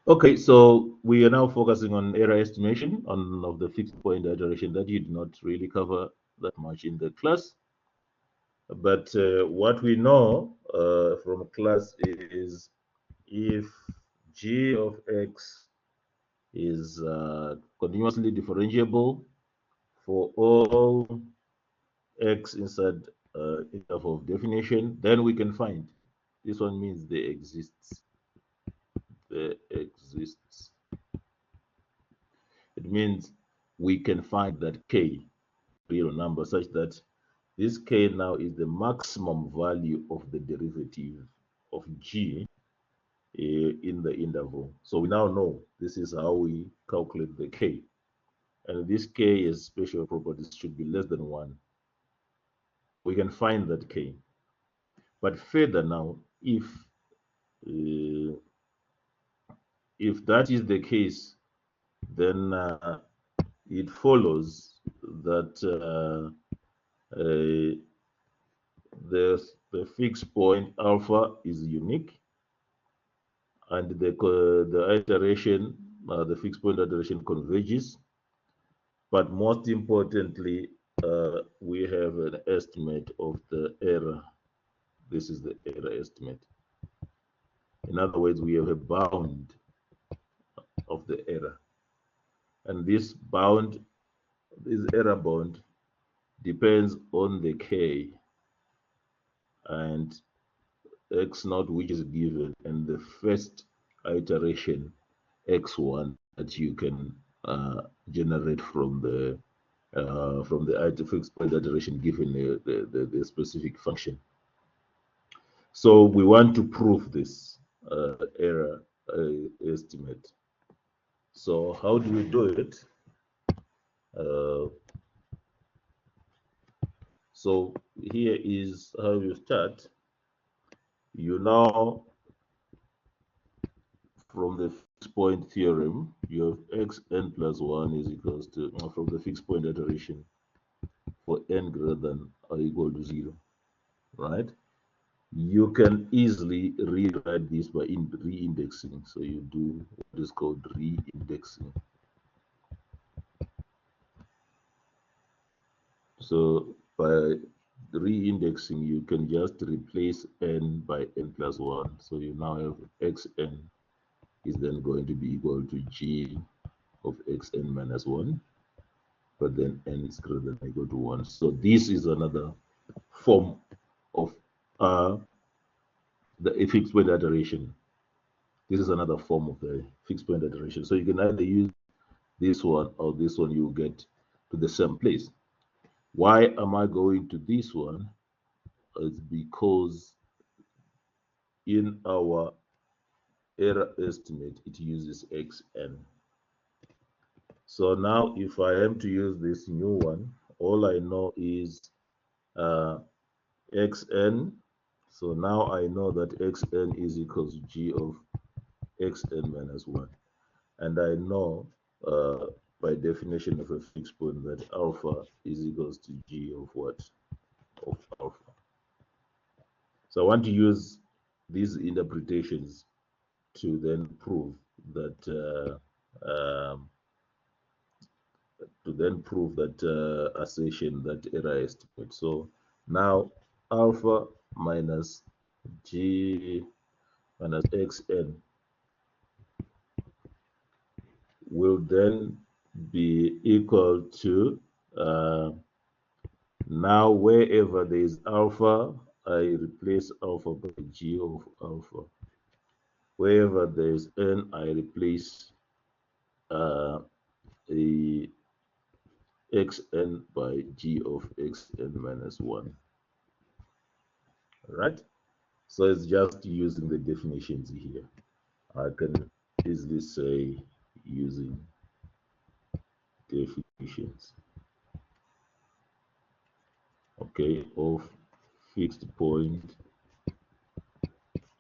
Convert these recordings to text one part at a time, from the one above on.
Okay, so we are now focusing on error estimation on of the fixed point iteration that you did not really cover that much in the class. But what we know from class is if g of x is continuously differentiable for all x inside interval of definition, then we can find. This one means they exists. They exists. It means we can find that k real number such that this k now is the maximum value of the derivative of g in the interval. So we now know this is how we calculate the k. And this k is special properties should be less than 1. We can find that k. But further now, uh, if that is the case, then it follows that uh, the fixed point alpha is unique, and the iteration, the fixed point iteration converges. But most importantly, we have an estimate of the error. This is the error estimate. In other words, we have a bound of the error. And this error bound depends on the k and x naught which is given, and the first iteration x1 that you can generate from the fixed point iteration given the specific function. So we want to prove this error estimate. So how do we do it? Uh, so here is how you start. You now, from the fixed point theorem, you have xn plus 1 is equals to, from the fixed point iteration for n greater than or equal to 0, right? You can easily rewrite this by re-indexing. So you do what is called re-indexing. So by re-indexing, you can just replace n by n plus 1. So you now have xn is then going to be equal to g of xn minus 1, but then n is greater than or equal to 1. So this is another form of the fixed point iteration. This is another form of the fixed point iteration. So you can either use this one or this one, you get to the same place. Why am I going to this one? It's because in our error estimate, it uses xn. So now if I am to use this new one, all I know is xn. So now I know that xn is equals to g of xn minus 1. And I know by definition of a fixed point that alpha is equals to g of what? Of alpha. So I want to use these interpretations to then prove that assertion, that error estimate. So now alpha minus g minus xn will then be equal to now wherever there is alpha, I replace alpha by g of alpha. Wherever there is n, I replace a xn by g of xn minus 1. Right? So it's just using the definitions here. I can easily say using definitions, okay, of fixed point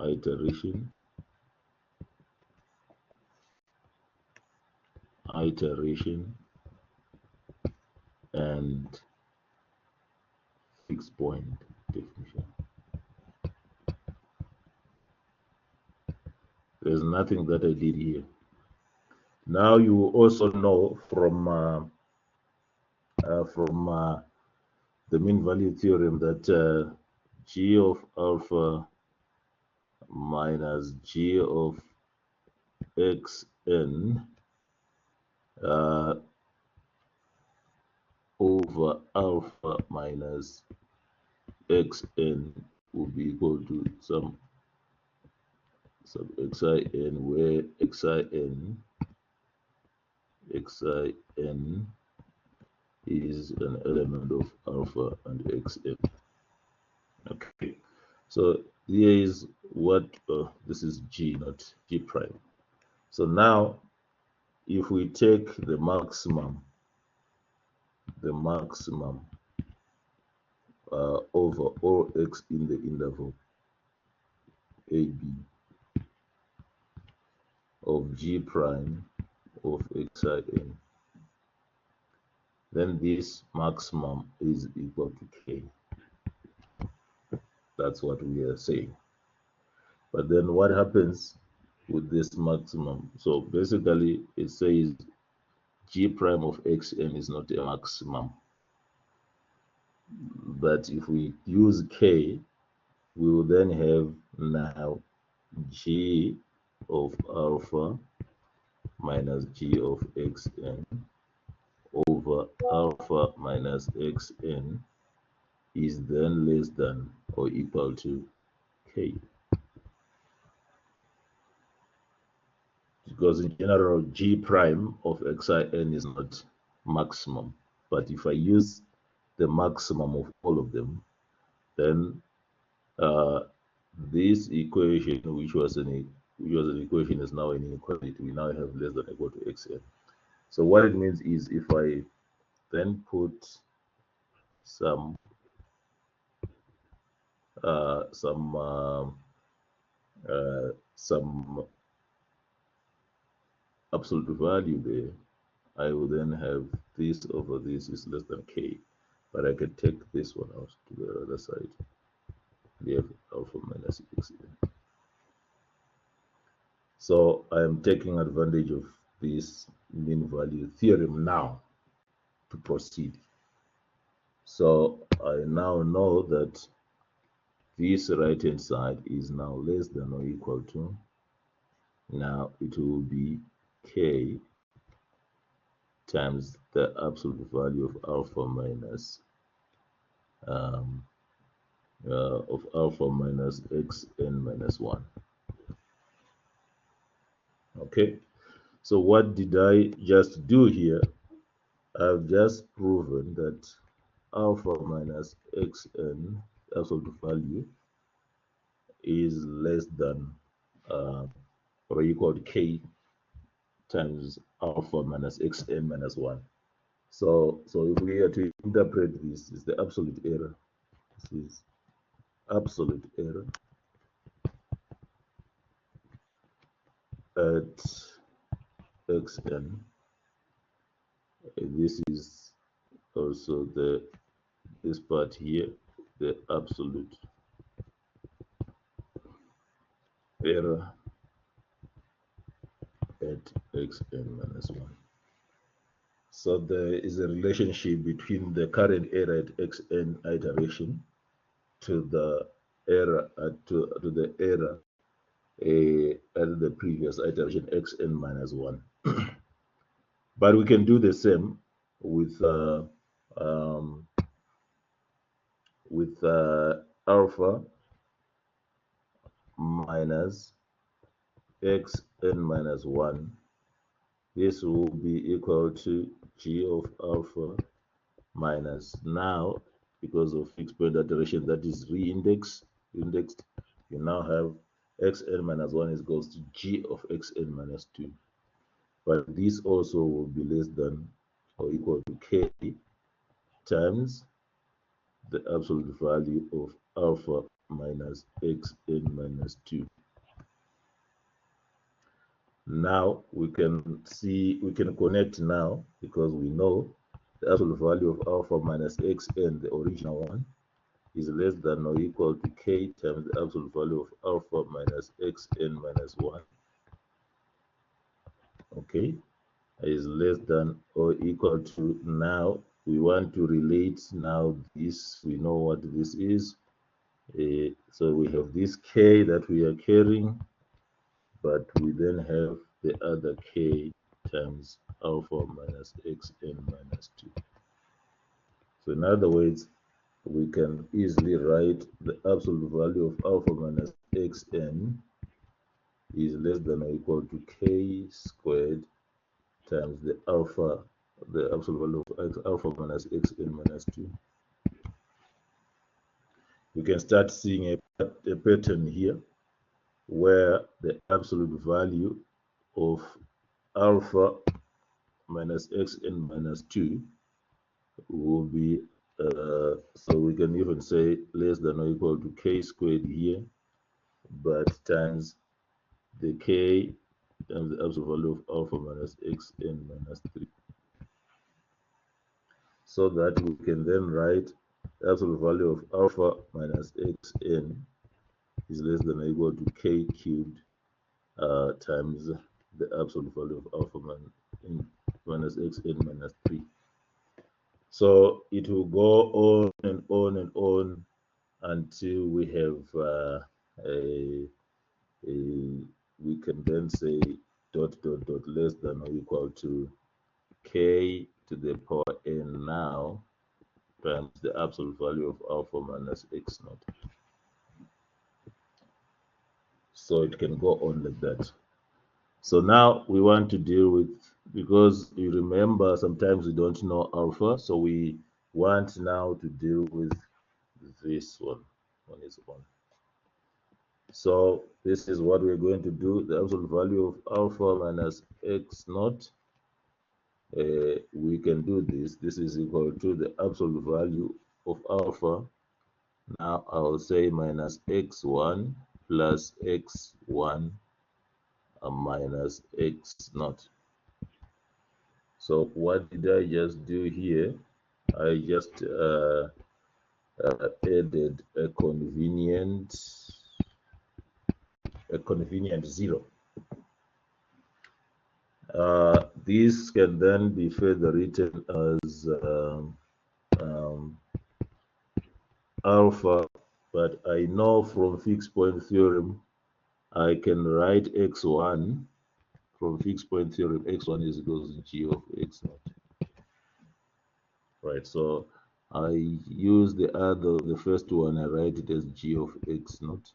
iteration, and fixed point definition. There's nothing that I did here. Now you also know from the mean value theorem that g of alpha minus g of xn over alpha minus xn will be equal to some sub xin, where xin is an element of alpha and xn. Okay, so here is what this is g, not g prime. So now if we take the maximum over all x in the interval ab of g prime of xin, then this maximum is equal to k. That's what we are saying. But then what happens with this maximum? So basically it says g prime of xn is not a maximum. But if we use k, we will then have now g of alpha minus g of xn over alpha minus xn is then less than or equal to k. Because in general, g prime of xin is not maximum. But if I use the maximum of all of them, then this equation, which was an equation, is now an inequality. We now have less than or equal to xn. So what it means is if I then put some absolute value there, I will then have this over this is less than k. But I can take this one out to the other side. We have alpha minus xn. So I am taking advantage of this mean value theorem now to proceed. So I now know that this right hand side is now less than or equal to, now it will be k times the absolute value of alpha minus xn minus 1. Okay, so what did I just do here? I've just proven that alpha minus xn absolute value is less than or equal to k times alpha minus xn minus 1. So if we are to interpret this, is the absolute error. This is absolute error at xn. This is also this part here, the absolute error at xn minus 1. So there is a relationship between the current error at xn iteration to the error to the error at the previous iteration xn minus 1. But we can do the same with alpha minus xn minus 1. This will be equal to g of alpha minus, now because of fixed point iteration that is indexed, you now have xn minus 1 is equals to g of xn minus 2. But this also will be less than or equal to k times the absolute value of alpha minus xn minus 2. Now we can see, we can connect now because we know the absolute value of alpha minus xn, the original one, is less than or equal to k times the absolute value of alpha minus xn minus 1. Okay, is less than or equal to. Now we want to relate now this. We know what this is. So we have this k that we are carrying, but we then have the other k times alpha minus xn minus 2. So in other words, we can easily write the absolute value of alpha minus xn is less than or equal to k squared times the absolute value of alpha minus xn minus 2. We can start seeing a pattern here where the absolute value of alpha minus xn minus 2 will be, so we can even say less than or equal to k squared here, but times the k times the absolute value of alpha minus xn minus 3. So that we can then write the absolute value of alpha minus xn is less than or equal to k cubed times the absolute value of alpha minus xn minus 3. So it will go on and on and on until we have we can then say dot dot dot less than or equal to k to the power n now times the absolute value of alpha minus x naught. So it can go on like that. So now we want to deal with, because you remember sometimes we don't know alpha, so we want now to deal with this one on its own. So this is what we're going to do. The absolute value of alpha minus x naught. We can do this. This is equal to the absolute value of alpha. Now I will say minus x1 plus x1 minus x naught. So what did I just do here? I just added a convenient zero. This can then be further written as alpha, but I know from fixed point theorem I can write x1 from fixed point theorem. X1 is equals to g of x naught. Right, so I use the first one, I write it as g of x naught.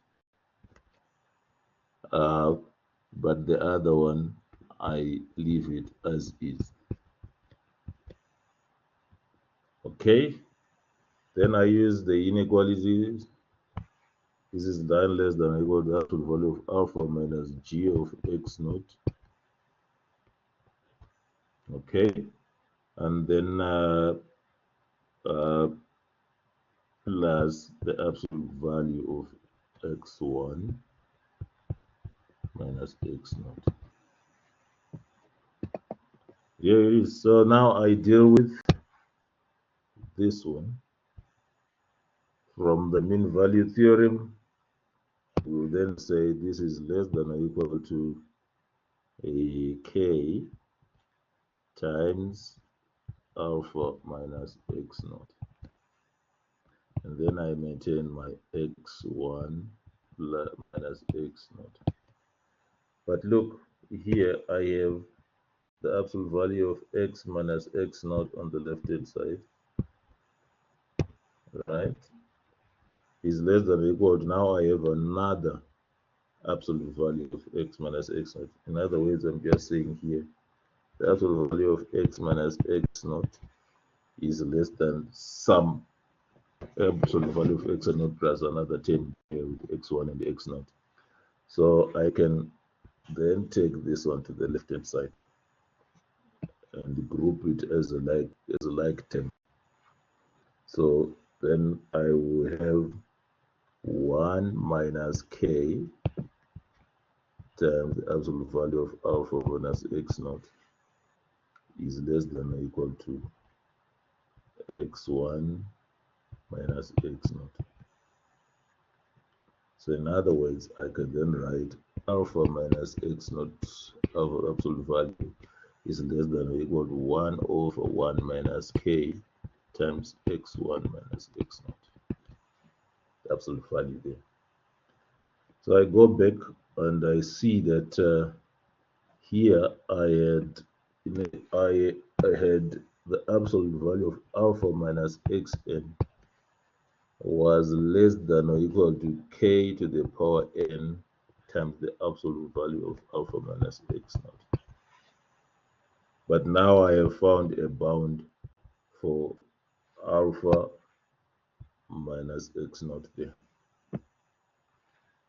But the other one, I leave it as is. Okay, then I use the inequalities. This is done less than or equal to the absolute value of alpha minus g of x naught. Okay, and then plus the absolute value of x1 minus x naught. Here it is. So now I deal with this one. From the mean value theorem, we will then say this is less than or equal to a k times alpha minus x naught. And then I maintain my x1 minus x naught. But look, here I have the absolute value of x minus x naught on the left hand side, right? Is less than or equal to, now I have another absolute value of x minus x naught. In other words, I'm just saying here the absolute value of x minus x naught is less than some absolute value of x naught plus another term here with x1 and x naught. So I can then take this one to the left hand side and group it as a like term. So then I will have 1 minus k times the absolute value of alpha minus x naught is less than or equal to x1 minus x naught. So in other words, I can then write alpha minus x naught, alpha absolute value is less than or equal to 1 over 1 minus k times x1 minus x0. The absolute value there. So I go back and I see that here I had the absolute value of alpha minus xn was less than or equal to k to the power n times the absolute value of alpha minus x naught. But now I have found a bound for alpha minus x naught there.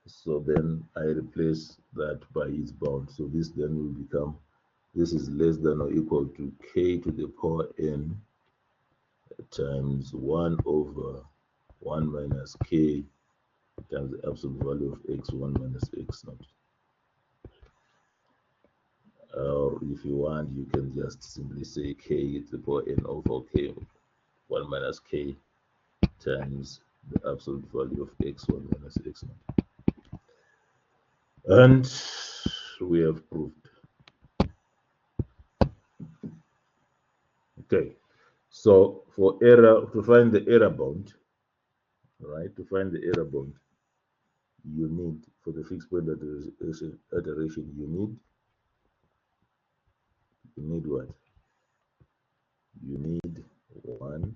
So then I replace that by its bound. So this then will become, this is less than or equal to k to the power n times 1 over 1 minus k times the absolute value of x1 minus x naught. Or if you want, you can just simply say k to the power n over k 1 minus k times the absolute value of x1 minus x naught. And we have proved. Okay, so for error, to find the error bound, right, to find the error bound, you need, for the fixed point iteration, you need what? You need 1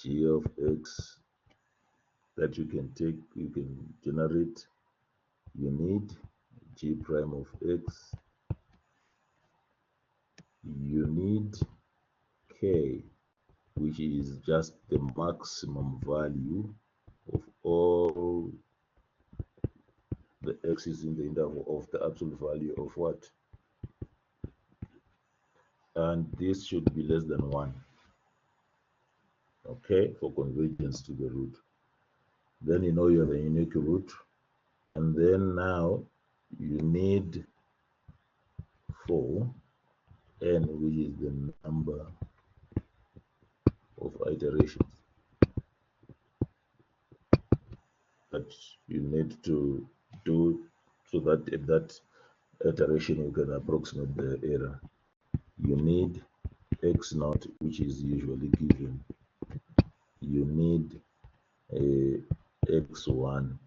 g of x that you can take, you can generate. You need g prime of x. You need k, which is just the maximum value of all the x's in the interval of the absolute value of what? And this should be less than 1. Okay, for convergence to the root. Then you know you have a unique root. And then now you need 4 n, which is the number of iterations that you need to do so that at that iteration you can approximate the error. You need x naught, which is usually given. You need a x1,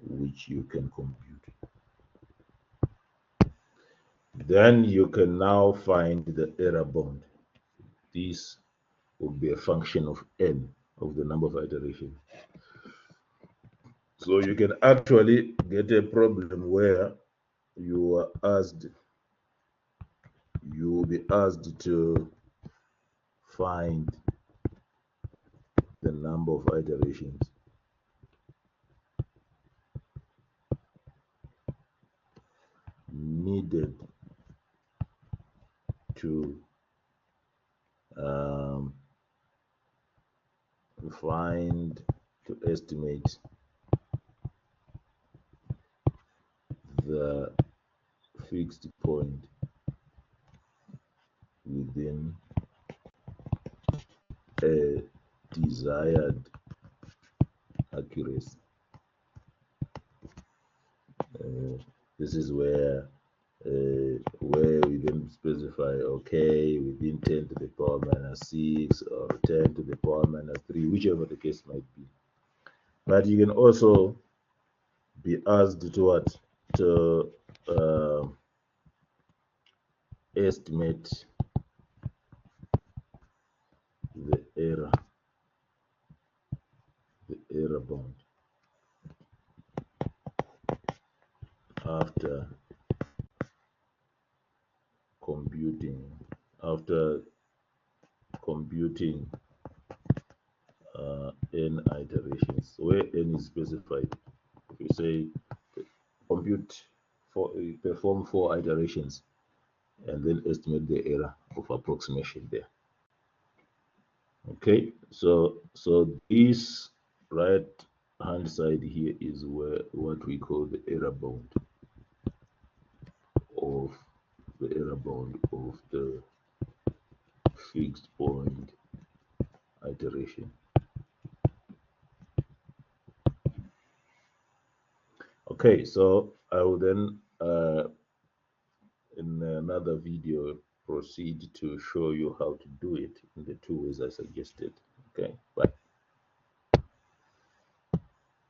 which you can compute. Then you can now find the error bound. This will be a function of n, of the number of iterations. So you can actually get a problem where you are asked, you will be asked to find the number of iterations needed to estimate the fixed point within a desired accuracy. This is where we then specify, okay, within 10 to the power minus 6 or 10 to the power minus 3, whichever the case might be. But you can also be asked to what? To estimate the error bound after computing n iterations, where n is specified. If you say perform 4 iterations and then estimate the error of approximation there. Okay, so this right hand side here is where what we call the error bound of the fixed point iteration. Okay, so I will then in another another video proceed to show you how to do it in the two ways I suggested. Okay, bye.